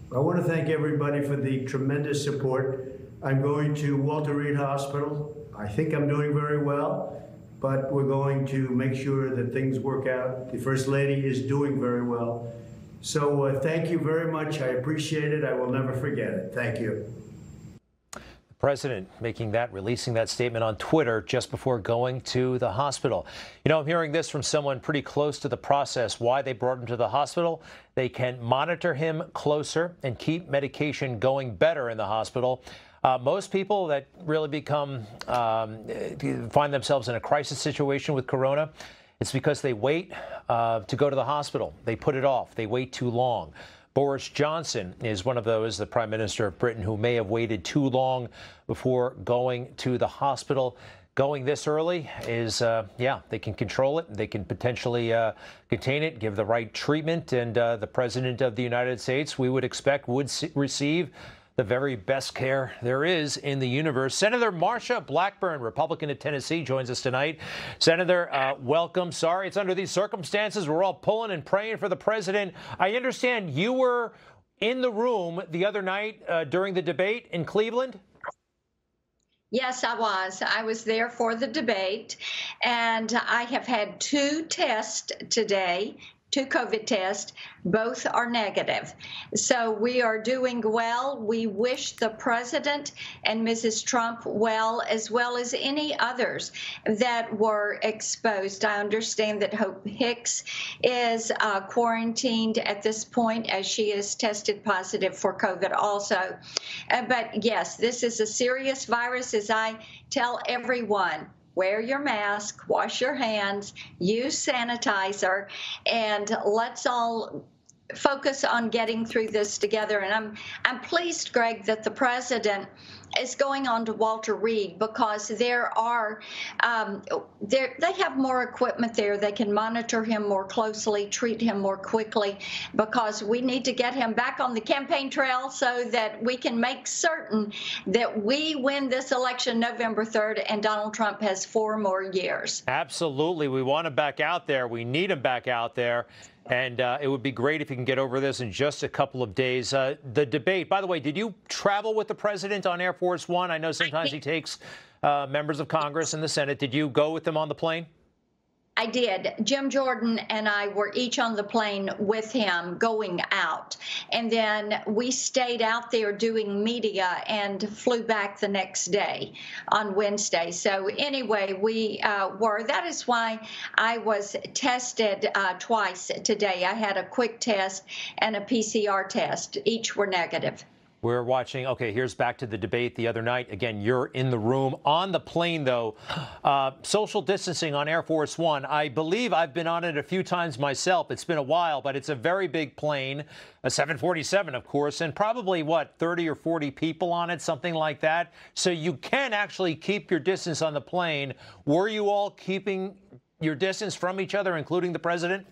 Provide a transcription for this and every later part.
I want to thank everybody for the tremendous support. I'm going to Walter Reed Hospital. I think I'm doing very well, but we're going to make sure that things work out. The First Lady is doing very well. So thank you very much. I appreciate it. I will never forget it. Thank you. President releasing that statement on Twitter just before going to the hospital. You know, I'm hearing this from someone pretty close to the process, why they brought him to the hospital. They can monitor him closer and keep medication going better in the hospital. Most people that really find themselves in a crisis situation with corona, it's because they wait to go to the hospital. They put it off. They wait too long. Boris Johnson is one of those, the Prime Minister of Britain, who may have waited too long before going to the hospital. Going this early is, they can control it. They can potentially contain it, give the right treatment. And the President of the United States, we would expect, would receive the very best care there is in the universe. Senator Marsha Blackburn, Republican of Tennessee, joins us tonight. Senator, welcome. Sorry it's under these circumstances. We're all pulling and praying for the president. I understand you were in the room the other night during the debate in Cleveland. Yes, I was. I was there for the debate, and I have had 2 tests today. 2 COVID tests, both are negative. So we are doing well. We wish the president and Mrs. Trump well as any others that were exposed. I understand that Hope Hicks is quarantined at this point as she is tested positive for COVID also. But yes, this is a serious virus, as I tell everyone. Wear your mask, wash your hands, use sanitizer, and let's all focus on getting through this together. And I'm pleased, Greg, that the president is going on to Walter Reed, because there are they have more equipment there. They can monitor him more closely, treat him more quickly, because we need to get him back on the campaign trail so that we can make certain that we win this election November 3rd and Donald Trump has 4 more years. Absolutely. We want him back out there. We need him back out there. And it would be great if he can get over this in just a couple of days. The debate, by the way, did you travel with the president on Air Force One? I know sometimes he takes members of Congress and the Senate. Did you go with them on the plane? I did. Jim Jordan and I were each on the plane with him going out. And then we stayed out there doing media and flew back the next day on Wednesday. So anyway, we were. That is why I was tested twice today. I had a quick test and a PCR test. Each were negative. We're watching. OK, here's back to the debate the other night. Again, you're in the room. On the plane, though, social distancing on Air Force One. I believe I've been on it a few times myself. It's been a while, but it's a very big plane, a 747, of course, and probably, 30 or 40 people on it, something like that. So you can actually keep your distance on the plane. Were you all keeping your distance from each other, including the president?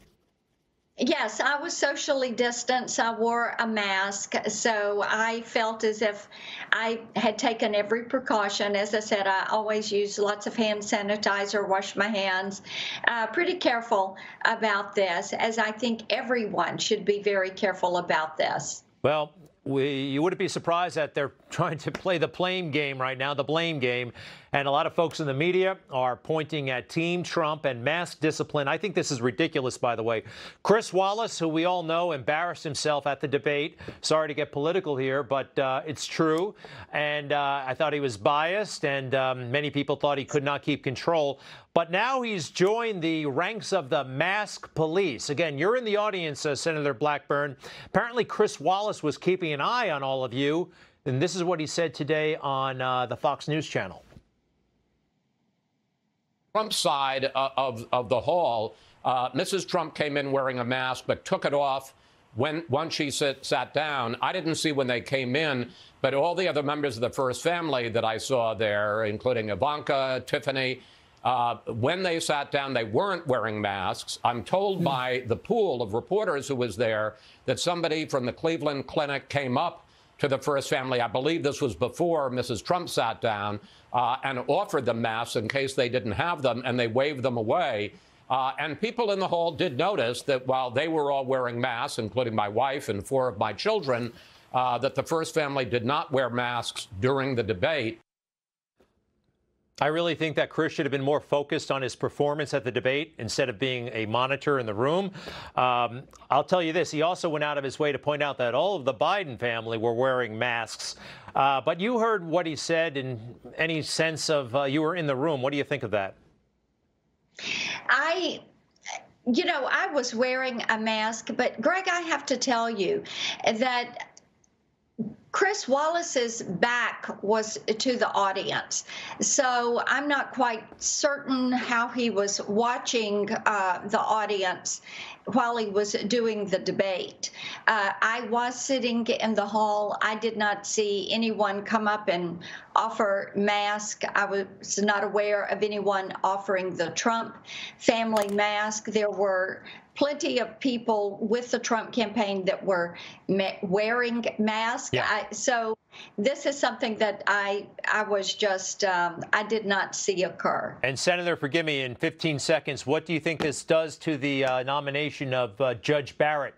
Yes, I was socially distanced. I wore a mask, so I felt as if I had taken every precaution. As I said, I always use lots of hand sanitizer, wash my hands. Pretty careful about this, as I think everyone should be very careful about this. Well, you wouldn't be surprised that they're trying to play the blame game right now, the blame game. And a lot of folks in the media are pointing at Team Trump and mask discipline. I think this is ridiculous, by the way. Chris Wallace, who we all know, embarrassed himself at the debate. Sorry to get political here, but it's true. And I thought he was biased, and many people thought he could not keep control. But now he's joined the ranks of the mask police. Again, you're in the audience, Senator Blackburn. Apparently, Chris Wallace was keeping an eye on all of you. And this is what he said today on the Fox News channel. Trump side of the hall, Mrs. Trump came in wearing a mask, but took it off once she sat down. I didn't see when they came in, but all the other members of the first family that I saw there, including Ivanka, Tiffany, when they sat down, they weren't wearing masks. I'm told by the pool of reporters who was there that somebody from the Cleveland Clinic came up to the first family. I believe this was before Mrs. Trump sat down, and offered them masks in case they didn't have them, and they waved them away. And people in the hall did notice that while they were all wearing masks, including my wife and 4 of my children, that the first family did not wear masks during the debate. I really think that Chris should have been more focused on his performance at the debate instead of being a monitor in the room. I'll tell you this, he also went out of his way to point out that all of the Biden family were wearing masks. But you heard what he said in any sense of you were in the room. What do you think of that? I was wearing a mask, but Greg, I have to tell you that Chris Wallace's back was to the audience, so I'm not quite certain how he was watching the audience while he was doing the debate. I was sitting in the hall. I did not see anyone come up and offer mask. I was not aware of anyone offering the Trump family mask. There were plenty of people with the Trump campaign that were wearing masks. Yeah. So this is something that I was just, I did not see occur. And Senator, forgive me, in 15 seconds, what do you think this does to the nomination of Judge Barrett?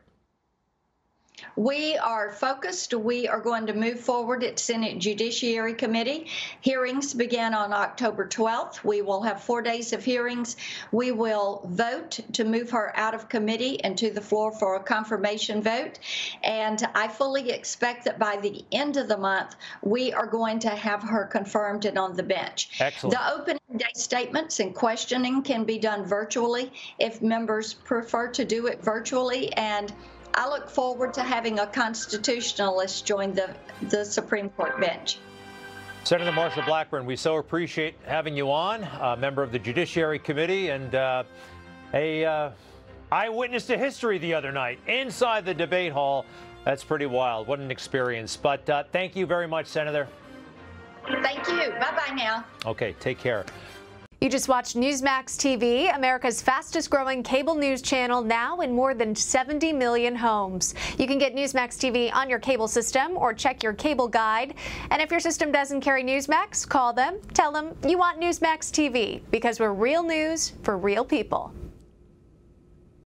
We are focused. We are going to move forward at Senate Judiciary Committee. Hearings begin on October 12th. We will have 4 days of hearings. We will vote to move her out of committee and to the floor for a confirmation vote. And I fully expect that by the end of the month, we are going to have her confirmed and on the bench. Excellent. The opening day statements and questioning can be done virtually if members prefer to do it virtually. And I look forward to having a constitutionalist join the Supreme Court bench. Senator Marsha Blackburn, we so appreciate having you on, a member of the Judiciary Committee and a eyewitness to history the other night inside the debate hall. That's pretty wild. What an experience. But thank you very much, Senator. Thank you. Bye-bye now. Okay, take care. You just watched Newsmax TV, America's fastest growing cable news channel, now in more than 70 million homes. You can get Newsmax TV on your cable system or check your cable guide. And if your system doesn't carry Newsmax, call them, tell them you want Newsmax TV, because we're real news for real people.